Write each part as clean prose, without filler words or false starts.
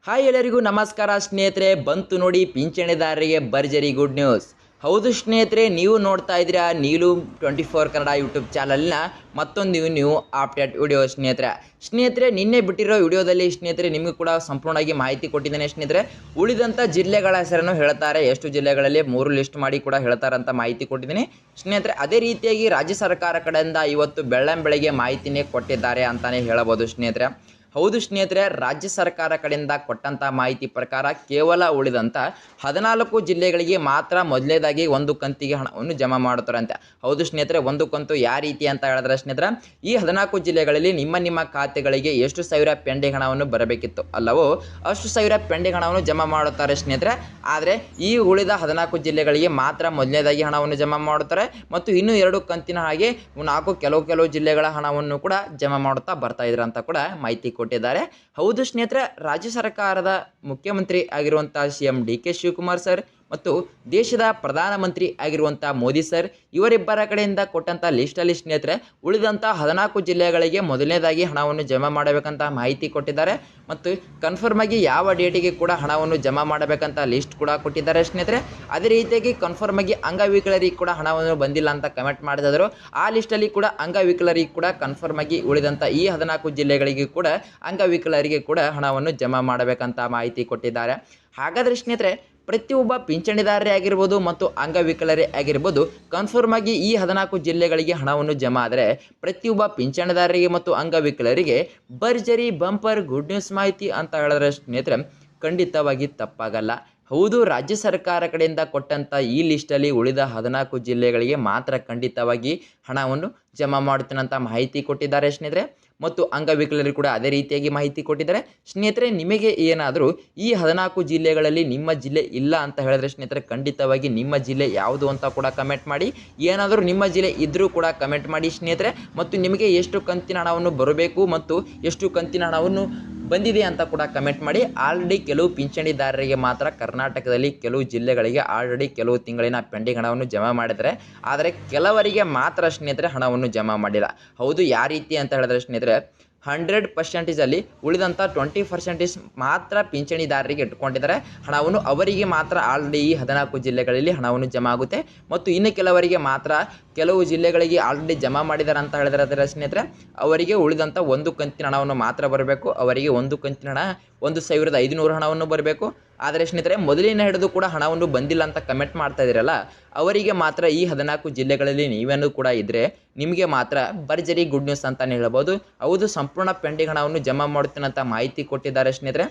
Hi ಎಲ್ಲರಿಗೂ ನಮಸ್ಕಾರ ಸ್ನೇಹಿತರೆ. ಬಂತು ನೋಡಿ ಪಿಂಚಣಿದಾರರಿಗೆ ಭರ್ಜರಿ ಗುಡ್ ನ್ಯೂಸ್. ಹೌದು ಸ್ನೇಹಿತರೆ, ನೀವು ನೋಡ್ತಾ ಇದ್ದೀರಾ ನೀಲು 24 ಕನ್ನಡ ಯೂಟ್ಯೂಬ್ ಚಾನಲ್ನ ಮತ್ತೊಂದು ನ್ಯೂ ಅಪ್ಡೇಟ್ ವಿಡಿಯೋ ಸ್ನೇಹಿತರೆ. ನಿನ್ನೆ ಬಿಟ್ಟಿರೋ ವಿಡಿಯೋದಲ್ಲಿ ಸ್ನೇಹಿತರೆ ನಿಮಗೂ ಕೂಡ ಸಂಪೂರ್ಣವಾಗಿ ಮಾಹಿತಿ ಕೊಟ್ಟಿದ್ದೇನೆ ಸ್ನೇಹಿತರೆ. ಉಳಿದಂಥ ಜಿಲ್ಲೆಗಳ ಹೆಸರನ್ನು ಹೇಳ್ತಾರೆ, ಎಷ್ಟು ಜಿಲ್ಲೆಗಳಲ್ಲಿ 3 ಲಿಸ್ಟ್ ಮಾಡಿ ಕೂಡ ಹೇಳ್ತಾರೆ ಅಂತ ಮಾಹಿತಿ ಕೊಟ್ಟಿದ್ದೀನಿ ಸ್ನೇಹಿತರೆ. ಅದೇ ರೀತಿಯಾಗಿ ರಾಜ್ಯ ಸರ್ಕಾರ ಕಡೆಯಿಂದ ಇವತ್ತು ಬೆಳ್ಳಂಬೆಳಗ್ಗೆ ಮಾಹಿತಿನೇ ಕೊಟ್ಟಿದ್ದಾರೆ ಅಂತಲೇ ಹೇಳಬಹುದು ಸ್ನೇಹಿತರೆ. ಹೌದು ಸ್ನೇಹಿತರೆ, ರಾಜ್ಯ ಸರ್ಕಾರ ಕಡೆಯಿಂದ ಕೊಟ್ಟಂಥ ಮಾಹಿತಿ ಪ್ರಕಾರ ಕೇವಲ ಉಳಿದಂಥ 14 ಜಿಲ್ಲೆಗಳಿಗೆ ಮಾತ್ರ ಮೊದಲನೇದಾಗಿ ಒಂದು ಕಂತಿಗೆ ಹಣವನ್ನು ಜಮಾ ಮಾಡುತ್ತಾರಂತೆ. ಹೌದು ಸ್ನೇಹಿತರೆ, ಒಂದು ಕಂತು ಯಾವ ರೀತಿ ಅಂತ ಹೇಳಿದ್ರೆ ಸ್ನೇಹಿತರೆ, ಈ 14 ಜಿಲ್ಲೆಗಳಲ್ಲಿ ನಿಮ್ಮ ಖಾತೆಗಳಿಗೆ ಎಷ್ಟು ಸಾವಿರ ಪೆಂಡಿಂಗ್ ಹಣವನ್ನು ಬರಬೇಕಿತ್ತು ಅಲ್ಲವೋ ಅಷ್ಟು ಸಾವಿರ ಪೆಂಡಿಂಗ್ ಹಣವನ್ನು ಜಮಾ ಮಾಡುತ್ತಾರೆ ಸ್ನೇಹಿತರೆ. ಆದರೆ ಈ ಉಳಿದ 14 ಜಿಲ್ಲೆಗಳಿಗೆ ಮಾತ್ರ ಮೊದಲನೇದಾಗಿ ಹಣವನ್ನು ಜಮಾ ಮಾಡುತ್ತಾರೆ ಮತ್ತು ಇನ್ನೂ 2 ಕಂತಿನ ಹಾಗೆ 4 ಕೆಲವು ಜಿಲ್ಲೆಗಳ ಹಣವನ್ನು ಕೂಡ ಜಮಾ ಮಾಡುತ್ತಾ ಬರ್ತಾ ಇದ್ದಾರೆ ಅಂತ ಕೂಡ ಮಾಹಿತಿ ಕೊಟ್ಟಿದ್ದಾರೆ. ಹೌದು ಸ್ನೇಹಿತರೆ, ರಾಜ್ಯ ಸರ್ಕಾರದ ಮುಖ್ಯಮಂತ್ರಿ ಆಗಿರುವಂಥ CM DK ಶಿವಕುಮಾರ್ ಸರ್ ಮತ್ತು ದೇಶದ ಪ್ರಧಾನಮಂತ್ರಿ ಆಗಿರುವಂಥ ಮೋದಿ ಸರ್ ಇವರಿಬ್ಬರ ಕಡೆಯಿಂದ ಕೊಟ್ಟಂಥ ಲಿಸ್ಟಲ್ಲಿ ಸ್ನೇಹಿತರೆ ಉಳಿದಂಥ 14 ಜಿಲ್ಲೆಗಳಿಗೆ ಮೊದಲನೇದಾಗಿ ಹಣವನ್ನು ಜಮಾ ಮಾಡಬೇಕಂತ ಮಾಹಿತಿ ಕೊಟ್ಟಿದ್ದಾರೆ ಮತ್ತು ಕನ್ಫರ್ಮ್ ಆಗಿ ಯಾವ ಡೇಟಿಗೆ ಕೂಡ ಹಣವನ್ನು ಜಮಾ ಮಾಡಬೇಕಂತ ಲಿಸ್ಟ್ ಕೂಡ ಕೊಟ್ಟಿದ್ದಾರೆ ಸ್ನೇಹಿತರೆ. ಅದೇ ರೀತಿಯಾಗಿ ಕನ್ಫರ್ಮ್ ಆಗಿ ಅಂಗವಿಕಲರಿಗೆ ಕೂಡ ಹಣವನ್ನು ಬಂದಿಲ್ಲ ಅಂತ ಕಮೆಂಟ್ ಮಾಡಿದರು. ಆ ಲಿಸ್ಟಲ್ಲಿ ಕೂಡ ಅಂಗವಿಕಲರಿಗೆ ಕೂಡ ಕನ್ಫರ್ಮ್ ಆಗಿ ಉಳಿದಂಥ ಈ 14 ಜಿಲ್ಲೆಗಳಿಗೆ ಕೂಡ ಅಂಗವಿಕಲರಿಗೆ ಕೂಡ ಹಣವನ್ನು ಜಮಾ ಮಾಡಬೇಕಂತ ಮಾಹಿತಿ ಕೊಟ್ಟಿದ್ದಾರೆ. ಹಾಗಾದರೆ ಸ್ನೇಹಿತರೆ, ಪ್ರತಿಯೊಬ್ಬ ಪಿಂಚಣಿದಾರರೇ ಆಗಿರ್ಬೋದು ಮತ್ತು ಅಂಗವಿಕಲರೇ ಆಗಿರ್ಬೋದು ಕನ್ಫರ್ಮ್ ಆಗಿ ಈ 14 ಜಿಲ್ಲೆಗಳಿಗೆ ಹಣವನ್ನು ಜಮಾ ಆದರೆ ಪ್ರತಿಯೊಬ್ಬ ಪಿಂಚಣಿದಾರರಿಗೆ ಮತ್ತು ಅಂಗವಿಕಲರಿಗೆ ಭರ್ಜರಿ ಬಂಪರ್ ಗುಡ್ ನ್ಯೂಸ್ ಮಾಹಿತಿ ಅಂತ ಹೇಳಿದ್ರೆ ಸ್ನೇಹಿತರೆ ಖಂಡಿತವಾಗಿ ತಪ್ಪಾಗಲ್ಲ. ಹೌದು, ರಾಜ್ಯ ಸರ್ಕಾರ ಕಡೆಯಿಂದ ಕೊಟ್ಟಂಥ ಈ ಲಿಸ್ಟಲ್ಲಿ ಉಳಿದ 14 ಜಿಲ್ಲೆಗಳಿಗೆ ಮಾತ್ರ ಖಂಡಿತವಾಗಿ ಹಣವನ್ನು ಜಮಾ ಮಾಡುತ್ತೇನಂತ ಮಾಹಿತಿ ಕೊಟ್ಟಿದ್ದಾರೆ ಸ್ನೇಹಿತರೆ. ಮತ್ತು ಅಂಗವಿಕಲರು ಕೂಡ ಅದೇ ರೀತಿಯಾಗಿ ಮಾಹಿತಿ ಕೊಟ್ಟಿದ್ದಾರೆ ಸ್ನೇಹಿತರೆ. ನಿಮಗೆ ಏನಾದರೂ ಈ 14 ಜಿಲ್ಲೆಗಳಲ್ಲಿ ನಿಮ್ಮ ಜಿಲ್ಲೆ ಇಲ್ಲ ಅಂತ ಹೇಳಿದ್ರೆ ಸ್ನೇಹಿತರೆ ಖಂಡಿತವಾಗಿ ನಿಮ್ಮ ಜಿಲ್ಲೆ ಯಾವುದು ಅಂತ ಕೂಡ ಕಮೆಂಟ್ ಮಾಡಿ. ಏನಾದರೂ ನಿಮ್ಮ ಜಿಲ್ಲೆ ಇದ್ದರೂ ಕೂಡ ಕಮೆಂಟ್ ಮಾಡಿ ಸ್ನೇಹಿತರೆ. ಮತ್ತು ನಿಮಗೆ ಎಷ್ಟು ಕಂತಿನ ಹಣವನ್ನು ಬರಬೇಕು ಮತ್ತು ಎಷ್ಟು ಕಂತಿನ ಹಣವನ್ನು ಬಂದಿದೆ ಅಂತ ಕೂಡ ಕಮೆಂಟ್ ಮಾಡಿ. ಆಲ್ರೆಡಿ ಕೆಲವು ಪಿಂಚಣಿದಾರರಿಗೆ ಮಾತ್ರ ಕರ್ನಾಟಕದಲ್ಲಿ ಕೆಲವು ಜಿಲ್ಲೆಗಳಿಗೆ ಆಲ್ರೆಡಿ ಕೆಲವು ತಿಂಗಳಿನ ಪೆಂಡಿಂಗ್ ಹಣವನ್ನು ಜಮಾ ಮಾಡಿದರೆ, ಆದರೆ ಕೆಲವರಿಗೆ ಮಾತ್ರ ಸ್ನೇಹಿತರೆ ಹಣವನ್ನು ಜಮಾ ಮಾಡಿಲ್ಲ. ಹೌದು, ಯಾವ ರೀತಿ ಅಂತ ಹೇಳಿದ್ರೆ ಸ್ನೇಹಿತರೆ 100%ಅಲ್ಲಿ ಉಳಿದಂಥ 20% ಮಾತ್ರ ಪಿಂಚಣಿದಾರರಿಗೆ ಇಟ್ಕೊಂಡಿದ್ದಾರೆ ಹಣವನ್ನು. ಅವರಿಗೆ ಮಾತ್ರ ಆಲ್ರೆಡಿ ಈ 14 ಜಿಲ್ಲೆಗಳಲ್ಲಿ ಹಣವನ್ನು ಜಮಾ ಆಗುತ್ತೆ ಮತ್ತು ಇನ್ನು ಕೆಲವರಿಗೆ ಮಾತ್ರ ಕೆಲವು ಜಿಲ್ಲೆಗಳಿಗೆ ಆಲ್ರೆಡಿ ಜಮಾ ಮಾಡಿದ್ದಾರೆ ಅಂತ ಹೇಳಿದ್ರೆ ಸ್ನೇಹಿತರೆ ಅವರಿಗೆ ಉಳಿದಂಥ ಒಂದು ಕಂತಿನ ಹಣವನ್ನು ಮಾತ್ರ ಬರಬೇಕು. ಅವರಿಗೆ ಒಂದು ಕಂತಿನ ಹಣ 1500 ಹಣವನ್ನು ಬರಬೇಕು. ಆದರೆ ಸ್ನೇಹಿತರೆ ಮೊದಲಿನ ಹಿಡಿದು ಕೂಡ ಹಣವನ್ನು ಬಂದಿಲ್ಲ ಅಂತ ಕಮೆಂಟ್ ಮಾಡ್ತಾ ಇದ್ದೀರಲ್ಲ, ಅವರಿಗೆ ಮಾತ್ರ ಈ 14 ಜಿಲ್ಲೆಗಳಲ್ಲಿ ನೀವೇನು ಕೂಡ ಇದ್ದರೆ ನಿಮಗೆ ಮಾತ್ರ ಭರ್ಜರಿ ಗುಡ್ ನ್ಯೂಸ್ ಅಂತಲೇ ಹೇಳ್ಬೋದು. ಹೌದು, ಸಂಪೂರ್ಣ ಪೆಂಡಿಂಗ್ ಹಣವನ್ನು ಜಮಾ ಮಾಡುತ್ತೇನಂತ ಮಾಹಿತಿ ಕೊಟ್ಟಿದ್ದಾರೆ ಸ್ನೇಹಿತರೆ.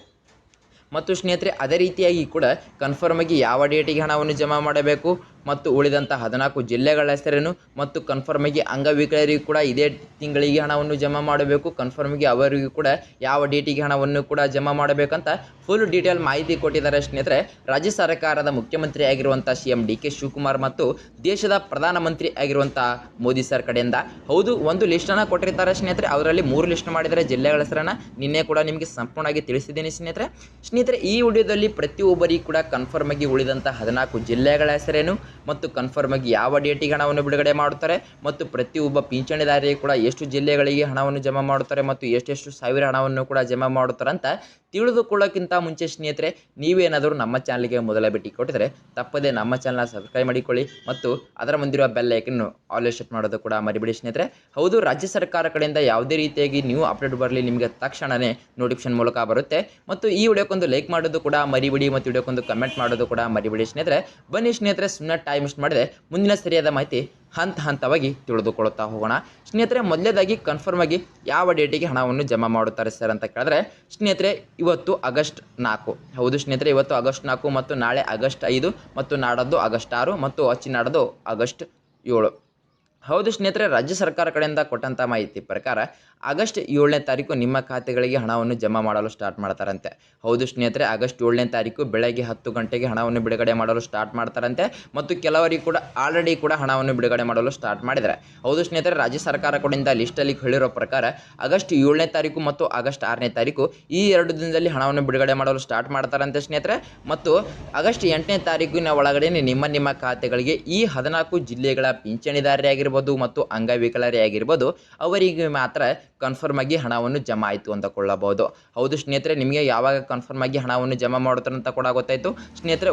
ಮತ್ತು ಸ್ನೇಹಿತರೆ ಅದೇ ರೀತಿಯಾಗಿ ಕೂಡ ಕನ್ಫರ್ಮ್ ಆಗಿ ಯಾವ ಡೇಟಿಗೆ ಹಣವನ್ನು ಜಮಾ ಮಾಡಬೇಕು ಮತ್ತು ಉಳಿದಂಥ 14 ಜಿಲ್ಲೆಗಳ ಹೆಸರೇನು ಮತ್ತು ಕನ್ಫರ್ಮ್ ಆಗಿ ಅಂಗವಿಕಲರಿಗೂ ಕೂಡ ಇದೇ ತಿಂಗಳಿಗೆ ಹಣವನ್ನು ಜಮಾ ಮಾಡಬೇಕು. ಕನ್ಫರ್ಮ್ ಆಗಿ ಅವರಿಗೂ ಕೂಡ ಯಾವ ಡೇಟಿಗೆ ಹಣವನ್ನು ಕೂಡ ಜಮಾ ಮಾಡಬೇಕಂತ ಫುಲ್ ಡೀಟೇಲ್ ಮಾಹಿತಿ ಕೊಟ್ಟಿದ್ದಾರೆ ಸ್ನೇಹಿತರೆ ರಾಜ್ಯ ಸರ್ಕಾರದ ಮುಖ್ಯಮಂತ್ರಿ ಆಗಿರುವಂಥ CM DK ಶಿವಕುಮಾರ್ ಮತ್ತು ದೇಶದ ಪ್ರಧಾನಮಂತ್ರಿ ಆಗಿರುವಂಥ ಮೋದಿ ಸರ್ ಕಡೆಯಿಂದ. ಹೌದು, ಒಂದು ಲಿಸ್ಟನ್ನು ಕೊಟ್ಟಿರ್ತಾರೆ ಸ್ನೇಹಿತರೆ. ಅದರಲ್ಲಿ 3 ಲಿಸ್ಟ್ ಮಾಡಿದರೆ ಜಿಲ್ಲೆಗಳ ಹೆಸರನ್ನು ನಿನ್ನೆ ಕೂಡ ನಿಮಗೆ ಸಂಪೂರ್ಣವಾಗಿ ತಿಳಿಸಿದ್ದೀನಿ ಸ್ನೇಹಿತರೆ ಈ ವಿಡಿಯೋದಲ್ಲಿ ಪ್ರತಿಯೊಬ್ಬರಿಗೂ ಕೂಡ ಕನ್ಫರ್ಮ್ ಆಗಿ ಉಳಿದಂಥ 14 ಜಿಲ್ಲೆಗಳ ಹೆಸರೇನು ಮತ್ತು ಕನ್ಫರ್ಮ್ ಆಗಿ ಯಾವ ಡೇಟಿಗೆ ಹಣವನ್ನು ಬಿಡುಗಡೆ ಮಾಡುತ್ತಾರೆ ಮತ್ತು ಪ್ರತಿಯೊಬ್ಬ ಪಿಂಚಣಿದಾರರಿಗೆ ಕೂಡ ಎಷ್ಟು ಜಿಲ್ಲೆಗಳಿಗೆ ಹಣವನ್ನು ಜಮಾ ಮಾಡುತ್ತಾರೆ ಮತ್ತು ಎಷ್ಟೆಷ್ಟು ಸಾವಿರ ಹಣವನ್ನು ಕೂಡ ಜಮಾ ಮಾಡುತ್ತಾರೆ ಅಂತ ತಿಳಿದುಕೊಳ್ಳೋಕ್ಕಿಂತ ಮುಂಚೆ ಸ್ನೇಹಿತರೆ ನೀವೇನಾದರೂ ನಮ್ಮ ಚಾನಲ್ಗೆ ಮೊದಲ ಭೇಟಿ ಕೊಟ್ಟಿದ್ರೆ ತಪ್ಪದೆ ನಮ್ಮ ಚಾನಲ್ನ ಸಬ್ಸ್ಕ್ರೈಬ್ ಮಾಡಿಕೊಳ್ಳಿ ಮತ್ತು ಅದರ ಮುಂದಿರುವ ಬೆಲ್ ಐಕನ್ ಆಲ್ವೇಸ್ ಸೆಟ್ ಮಾಡೋದು ಕೂಡ ಮರಿಬೇಡಿ ಸ್ನೇಹಿತರೆ. ಹೌದು, ರಾಜ್ಯ ಸರ್ಕಾರ ಕಡೆಯಿಂದ ಯಾವುದೇ ರೀತಿಯಾಗಿ ನ್ಯೂ ಅಪ್ಡೇಟ್ ಬರಲಿ ನಿಮಗೆ ತಕ್ಷಣವೇ ನೋಟಿಫಿಕೇಶನ್ ಮೂಲಕ ಬರುತ್ತೆ. ಮತ್ತು ಈ ವಿಡಿಯೋಕ್ಕೊಂದು ಲೈಕ್ ಮಾಡೋದು ಕೂಡ ಮರಿಬೇಡಿ ಮತ್ತು ವಿಡಿಯೋಕ್ಕೊಂದು ಕಮೆಂಟ್ ಮಾಡೋದು ಕೂಡ ಮರಿಬೇಡಿ ಸ್ನೇಹಿತರೆ. ಬನ್ನಿ ಸ್ನೇಹಿತರೆ, ಸುಮ್ಮನೆ ಟೈಮ್ ವೇಸ್ಟ್ ಮಾಡಿದೆ ಮುಂದಿನ ಸರಿಯಾದ ಮಾಹಿತಿ ಹಂತವಾಗಿ ತಿಳಿದುಕೊಳ್ಳುತ್ತಾ ಹೋಗೋಣ ಸ್ನೇಹಿತರೆ. ಮೊದಲೇದಾಗಿ ಕನ್ಫರ್ಮ್ ಆಗಿ ಯಾವ ಡೇಟಿಗೆ ಹಣವನ್ನು ಜಮಾ ಮಾಡುತ್ತಾರೆ ಸರ್ ಅಂತ ಕೇಳಿದ್ರೆ ಸ್ನೇಹಿತರೆ ಇವತ್ತು ಆಗಸ್ಟ್ 4. ಹೌದು ಸ್ನೇಹಿತರೆ, ಇವತ್ತು ಆಗಸ್ಟ್ 4 ಮತ್ತು ನಾಳೆ ಆಗಸ್ಟ್ 5 ಮತ್ತು ನಾಡದ್ದು ಆಗಸ್ಟ್ 6 ಮತ್ತು ನಾಡದ್ದು ಆಗಸ್ಟ್ 7. ಹೌದು ಸ್ನೇಹಿತರೆ, ರಾಜ್ಯ ಸರ್ಕಾರ ಕಡೆಯಿಂದ ಕೊಟ್ಟಂಥ ಮಾಹಿತಿ ಪ್ರಕಾರ ಆಗಸ್ಟ್ 7ನೇ ತಾರೀಕು ನಿಮ್ಮ ಖಾತೆಗಳಿಗೆ ಹಣವನ್ನು ಜಮಾ ಮಾಡಲು ಸ್ಟಾರ್ಟ್ ಮಾಡ್ತಾರಂತೆ. ಹೌದು ಸ್ನೇಹಿತರೆ, ಆಗಸ್ಟ್ 7ನೇ ತಾರೀಕು ಬೆಳಗ್ಗೆ 10 ಗಂಟೆಗೆ ಹಣವನ್ನು ಬಿಡುಗಡೆ ಮಾಡಲು ಸ್ಟಾರ್ಟ್ ಮಾಡ್ತಾರಂತೆ ಮತ್ತು ಕೆಲವರಿಗೆ ಕೂಡ ಆಲ್ರೆಡಿ ಕೂಡ ಹಣವನ್ನು ಬಿಡುಗಡೆ ಮಾಡಲು ಸ್ಟಾರ್ಟ್ ಮಾಡಿದ್ದಾರೆ. ಹೌದು ಸ್ನೇಹಿತರೆ, ರಾಜ್ಯ ಸರ್ಕಾರ ಕಡೆಯಿಂದ ಲಿಸ್ಟಲ್ಲಿ ಹೇಳಿರೋ ಪ್ರಕಾರ ಆಗಸ್ಟ್ 7ನೇ ತಾರೀಕು ಮತ್ತು ಆಗಸ್ಟ್ 6ನೇ ತಾರೀಕು ಈ 2 ದಿನದಲ್ಲಿ ಹಣವನ್ನು ಬಿಡುಗಡೆ ಮಾಡಲು ಸ್ಟಾರ್ಟ್ ಮಾಡ್ತಾರಂತೆ ಸ್ನೇಹಿತರೆ. ಮತ್ತು ಆಗಸ್ಟ್ 8ನೇ ತಾರೀಕಿನ ಒಳಗಡೆ ನಿಮ್ಮ ಖಾತೆಗಳಿಗೆ ಈ 14 ಜಿಲ್ಲೆಗಳ ಪಿಂಚಣಿದಾರರೇ ಆಗಿರ್ಬೋದು ಮತ್ತು ಅಂಗವಿಕಲರೇ ಆಗಿರ್ಬೋದು ಅವರಿಗೆ ಮಾತ್ರ ಕನ್ಫರ್ಮ್ ಆಗಿ ಹಣವನ್ನು ಜಮಾ ಆಯಿತು ಅಂತ ಕೊಳ್ಳಬಹುದು. ಹೌದು ಸ್ನೇಹಿತರೆ, ನಿಮಗೆ ಯಾವಾಗ ಕನ್ಫರ್ಮ್ ಆಗಿ ಹಣವನ್ನು ಜಮಾ ಮಾಡುತ್ತಾರೆ ಅಂತ ಕೂಡ ಗೊತ್ತಾಯಿತು. ಸ್ನೇಹಿತರೆ,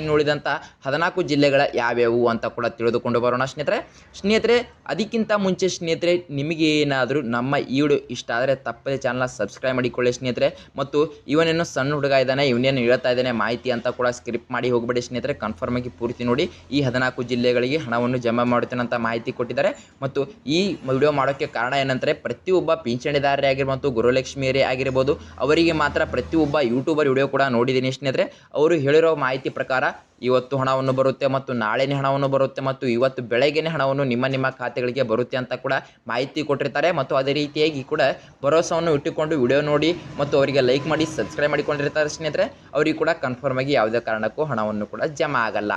ಇನ್ನುಳಿದಂಥ 14 ಜಿಲ್ಲೆಗಳ ಯಾವ್ಯಾವು ಅಂತ ಕೂಡ ತಿಳಿದುಕೊಂಡು ಬರೋಣ ಸ್ನೇಹಿತರೆ. ಅದಕ್ಕಿಂತ ಮುಂಚೆ ಸ್ನೇಹಿತರೆ, ನಿಮಗೆ ಏನಾದರೂ ನಮ್ಮ ಈ ವಿಡಿಯೋ ಇಷ್ಟ ಆದರೆ ತಪ್ಪದೆ ಚಾನಲ್ನ ಸಬ್ಸ್ಕ್ರೈಬ್ ಮಾಡಿಕೊಳ್ಳಿ ಸ್ನೇಹಿತರೆ. ಮತ್ತು ಇವನೇನು ಸಣ್ಣ ಹುಡುಗ ಇದ್ದಾನೆ, ಇವನೇನು ಹೇಳ್ತಾ ಇದ್ದಾನೆ ಮಾಹಿತಿ ಅಂತ ಕೂಡ ಸ್ಕಿಪ್ ಮಾಡಿ ಹೋಗಬೇಡಿ ಸ್ನೇಹಿತರೆ. ಕನ್ಫರ್ಮ್ ಆಗಿ ಪೂರ್ತಿ ನೋಡಿ. ಈ 14 ಜಿಲ್ಲೆಗಳಿಗೆ ಹಣವನ್ನು ಜಮಾ ಮಾಡುತ್ತೇನೆ ಅಂತ ಮಾಹಿತಿ ಕೊಟ್ಟಿದ್ದಾರೆ. ಮತ್ತು ಈ ವಿಡಿಯೋ ಮಾಡೋಕ್ಕೆ ಕಾರಣ ಏನಂದರೆ, ಪ್ರತಿಯೊಬ್ಬ ಪಿಂಚಣಿದಾರರೇ ಆಗಿರ್ಬೋದು, ಗೃಹಲಕ್ಷ್ಮಿಯರೇ ಆಗಿರ್ಬೋದು, ಅವರಿಗೆ ಮಾತ್ರ ಪ್ರತಿಯೊಬ್ಬ ಯೂಟ್ಯೂಬರ್ ವಿಡಿಯೋ ಕೂಡ ನೋಡಿದ್ದೀನಿ ಸ್ನೇಹಿತರೆ. ಅವರು ಹೇಳಿರೋ ಮಾಹಿತಿ ಪ್ರಕಾರ ಇವತ್ತು ಹಣವನ್ನು ಬರುತ್ತೆ ಮತ್ತು ನಾಳೆನೇ ಹಣವನ್ನು ಬರುತ್ತೆ ಮತ್ತು ಇವತ್ತು ಬೆಳಗ್ಗೆನೇ ಹಣವನ್ನು ನಿಮ್ಮ ಖಾತೆಗಳಿಗೆ ಬರುತ್ತೆ ಅಂತ ಕೂಡ ಮಾಹಿತಿ ಕೊಟ್ಟಿರ್ತಾರೆ. ಮತ್ತು ಅದೇ ರೀತಿಯಾಗಿ ಕೂಡ ಭರವಸೆಯನ್ನು ಇಟ್ಟುಕೊಂಡು ವಿಡಿಯೋ ನೋಡಿ ಮತ್ತು ಅವರಿಗೆ ಲೈಕ್ ಮಾಡಿ ಸಬ್ಸ್ಕ್ರೈಬ್ ಮಾಡಿಕೊಂಡಿರ್ತಾರೆ ಸ್ನೇಹಿತರೆ. ಅವರಿಗೆ ಕೂಡ ಕನ್ಫರ್ಮ್ ಆಗಿ ಯಾವುದೇ ಕಾರಣಕ್ಕೂ ಹಣವನ್ನು ಕೂಡ ಜಮಾ ಆಗಲ್ಲ.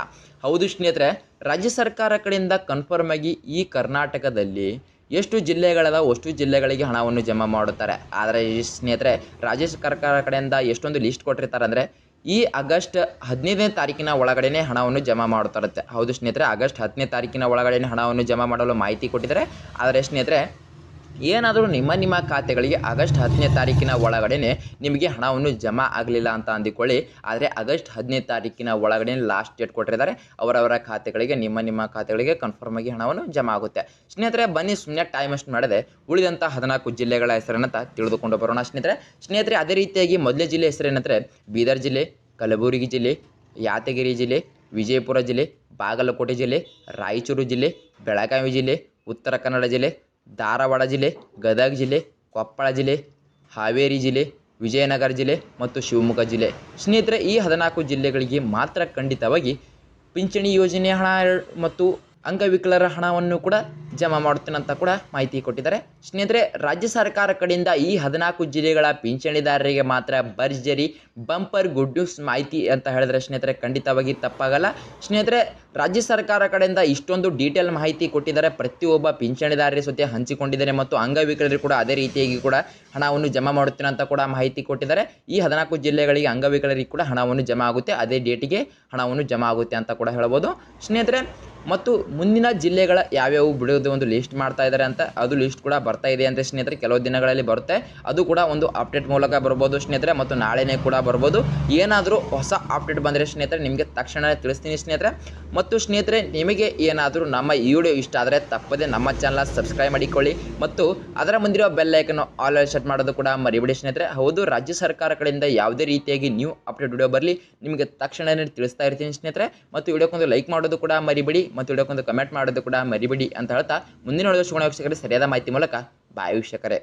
ಹೌದು ಸ್ನೇಹಿತರೆ, ರಾಜ್ಯ ಸರ್ಕಾರ ಕಡೆಯಿಂದ ಕನ್ಫರ್ಮ್ ಆಗಿ ಈ ಕರ್ನಾಟಕದಲ್ಲಿ ಎಷ್ಟು ಜಿಲ್ಲೆಗಳದಾವ ಅಷ್ಟು ಜಿಲ್ಲೆಗಳಿಗೆ ಹಣವನ್ನು ಜಮಾ ಮಾಡುತ್ತಾರೆ. ಆದರೆ ಸ್ನೇಹಿತರೆ, ರಾಜ್ಯ ಸರ್ಕಾರ ಕಡೆಯಿಂದ ಎಷ್ಟೊಂದು ಲಿಸ್ಟ್ ಕೊಟ್ಟಿರ್ತಾರೆ ಅಂದರೆ, ಈ ಆಗಸ್ಟ್ 15ನೇ ತಾರೀಕಿನ ಒಳಗಡೆ ಹಣವನ್ನು ಜಮಾ ಮಾಡುತ್ತಿರುತ್ತೆ. ಹೌದು ಸ್ನೇಹಿತರೆ, ಆಗಸ್ಟ್ 10ನೇ ತಾರೀಕಿನ ಒಳಗಡೆ ಹಣವನ್ನು ಜಮಾ ಮಾಡಲು ಮಾಹಿತಿ ಕೊಟ್ಟಿದ್ದಾರೆ. ಆದರೆ ಸ್ನೇಹಿತರೆ, ಏನಾದರೂ ನಿಮ್ಮ ಖಾತೆಗಳಿಗೆ ಆಗಸ್ಟ್ 10ನೇ ತಾರೀಕಿನ ಒಳಗಡೆ ನಿಮಗೆ ಹಣವನ್ನು ಜಮಾ ಆಗಲಿಲ್ಲ ಅಂತ ಅಂದುಕೊಳ್ಳಿ. ಆದರೆ ಆಗಸ್ಟ್ 15ನೇ ತಾರೀಕಿನ ಒಳಗಡೆ ಲಾಸ್ಟ್ ಡೇಟ್ ಕೊಟ್ಟಿದ್ದಾರೆ. ಅವರವರ ಖಾತೆಗಳಿಗೆ ನಿಮ್ಮ ಖಾತೆಗಳಿಗೆ ಕನ್ಫರ್ಮ್ ಆಗಿ ಹಣವನ್ನು ಜಮಾ ಆಗುತ್ತೆ. ಸ್ನೇಹಿತರೆ, ಬನ್ನಿ ಸುಮ್ಮನೆ ಟೈಮ್ ವೇಸ್ಟ್ ಮಾಡದೆ ಉಳಿದಂಥ 14 ಜಿಲ್ಲೆಗಳ ಹೆಸರನ್ನು ತಿಳಿದುಕೊಂಡು ಬರೋಣ ಸ್ನೇಹಿತರೆ. ಅದೇ ರೀತಿಯಾಗಿ ಮೊದಲನೇ ಜಿಲ್ಲೆ ಹೆಸರೇನಂದರೆ ಬೀದರ್ ಜಿಲ್ಲೆ, ಕಲಬುರಗಿ ಜಿಲ್ಲೆ, ಯಾದಗಿರಿ ಜಿಲ್ಲೆ, ವಿಜಯಪುರ ಜಿಲ್ಲೆ, ಬಾಗಲಕೋಟೆ ಜಿಲ್ಲೆ, ರಾಯಚೂರು ಜಿಲ್ಲೆ, ಬೆಳಗಾವಿ ಜಿಲ್ಲೆ, ಉತ್ತರ ಕನ್ನಡ ಜಿಲ್ಲೆ, ಧಾರವಾಡ ಜಿಲ್ಲೆ, ಗದಗ ಜಿಲ್ಲೆ, ಕೊಪ್ಪಳ ಜಿಲ್ಲೆ, ಹಾವೇರಿ ಜಿಲ್ಲೆ, ವಿಜಯನಗರ ಜಿಲ್ಲೆ ಮತ್ತು ಶಿವಮೊಗ್ಗ ಜಿಲ್ಲೆ. ಸ್ನೇಹಿತರೆ, ಈ 14 ಜಿಲ್ಲೆಗಳಿಗೆ ಮಾತ್ರ ಖಂಡಿತವಾಗಿ ಪಿಂಚಣಿ ಯೋಜನೆ ಹಣ ಮತ್ತು ಅಂಗವಿಕಲರ ಹಣವನ್ನು ಕೂಡ ಜಮಾ ಮಾಡುತ್ತೇನೆ ಅಂತ ಕೂಡ ಮಾಹಿತಿ ಕೊಟ್ಟಿದ್ದಾರೆ. ಸ್ನೇಹಿತರೆ, ರಾಜ್ಯ ಸರ್ಕಾರ ಕಡೆಯಿಂದ ಈ 14 ಜಿಲ್ಲೆಗಳ ಪಿಂಚಣಿದಾರರಿಗೆ ಮಾತ್ರ ಭರ್ಜರಿ ಬಂಪರ್ ಗುಡ್ ನ್ಯೂಸ್ ಮಾಹಿತಿ ಅಂತ ಹೇಳಿದ್ರೆ ಸ್ನೇಹಿತರೆ ಖಂಡಿತವಾಗಿ ತಪ್ಪಾಗಲ್ಲ. ಸ್ನೇಹಿತರೆ, ರಾಜ್ಯ ಸರ್ಕಾರ ಕಡೆಯಿಂದ ಇಷ್ಟೊಂದು ಡೀಟೇಲ್ ಮಾಹಿತಿ ಕೊಟ್ಟಿದ್ದಾರೆ. ಪ್ರತಿಯೊಬ್ಬ ಪಿಂಚಣಿದಾರರ ಜೊತೆ ಹಂಚಿಕೊಂಡಿದ್ದಾರೆ ಮತ್ತು ಅಂಗವಿಕಲರು ಕೂಡ ಅದೇ ರೀತಿಯಾಗಿ ಕೂಡ ಹಣವನ್ನು ಜಮಾ ಮಾಡುತ್ತೇನೆ ಅಂತ ಕೂಡ ಮಾಹಿತಿ ಕೊಟ್ಟಿದ್ದಾರೆ. ಈ 14 ಜಿಲ್ಲೆಗಳಿಗೆ ಅಂಗವಿಕಲರಿಗೆ ಕೂಡ ಹಣವನ್ನು ಜಮಾ ಆಗುತ್ತೆ, ಅದೇ ಡೇಟಿಗೆ ಹಣವನ್ನು ಜಮಾ ಆಗುತ್ತೆ ಅಂತ ಕೂಡ ಹೇಳ್ಬೋದು ಸ್ನೇಹಿತರೆ. ಮತ್ತು ಮುಂದಿನ ಜಿಲ್ಲೆಗಳ ಯಾವ್ಯಾವು ಬಿಡೋದು ಒಂದು ಲಿಸ್ಟ್ ಮಾಡ್ತಾ ಇದ್ದಾರೆ ಅಂತ, ಅದು ಲಿಸ್ಟ್ ಕೂಡ ಬರ್ತಾ ಇದೆ ಅಂತ ಸ್ನೇಹಿತರೆ. ಕೆಲವು ದಿನಗಳಲ್ಲಿ ಬರುತ್ತೆ, ಅದು ಕೂಡ ಒಂದು ಅಪ್ಡೇಟ್ ಮೂಲಕ ಬರ್ಬೋದು ಸ್ನೇಹಿತರೆ. ಮತ್ತು ನಾಳೆನೇ ಕೂಡ ಬರ್ಬೋದು. ಏನಾದರೂ ಹೊಸ ಅಪ್ಡೇಟ್ ಬಂದರೆ ಸ್ನೇಹಿತರೆ ನಿಮಗೆ ತಕ್ಷಣ ತಿಳಿಸ್ತೀನಿ ಸ್ನೇಹಿತರೆ. ಮತ್ತು ಸ್ನೇಹಿತರೆ, ನಿಮಗೆ ಏನಾದರೂ ನಮ್ಮ ಈ ವಿಡಿಯೋ ಇಷ್ಟ ಆದರೆ ತಪ್ಪದೆ ನಮ್ಮ ಚಾನಲ್ ಸಬ್ಸ್ಕ್ರೈಬ್ ಮಾಡಿಕೊಳ್ಳಿ ಮತ್ತು ಅದರ ಮುಂದಿರೋ ಬೆಲ್ ಐಕನ್ ಆಲ್ ಸೆಟ್ ಮಾಡೋದು ಕೂಡ ಮರಿಬೇಡಿ ಸ್ನೇಹಿತರೆ. ಹೌದು, ರಾಜ್ಯ ಸರ್ಕಾರ ಕಡೆಯಿಂದ ಯಾವುದೇ ರೀತಿಯಾಗಿ ನ್ಯೂ ಅಪ್ಡೇಟ್ ವಿಡಿಯೋ ಬರಲಿ ನಿಮಗೆ ತಕ್ಷಣವೇ ತಿಳಿಸ್ತಾ ಇರ್ತೀನಿ ಸ್ನೇಹಿತರೆ. ಮತ್ತು ವಿಡಿಯೋಕ್ಕೊಂದು ಲೈಕ್ ಮಾಡೋದು ಕೂಡ ಮರಿಬೇಡಿ ಮತ್ತು ವಿಡಿಯೋಕ್ಕೊಂದು ಕಮೆಂಟ್ ಮಾಡೋದು ಕೂಡ ಮರಿಬೇಡಿ ಅಂತ ಹೇಳ್ತಾ ಮುಂದಿನ ವಿಡಿಯೋ ಸಿಗೋಣ ವೀಕ್ಷಕರೇ, ಸರಿಯಾದ ಮಾಹಿತಿ ಮೂಲಕ ಬಾಯ್ ವೀಕ್ಷಕರೇ.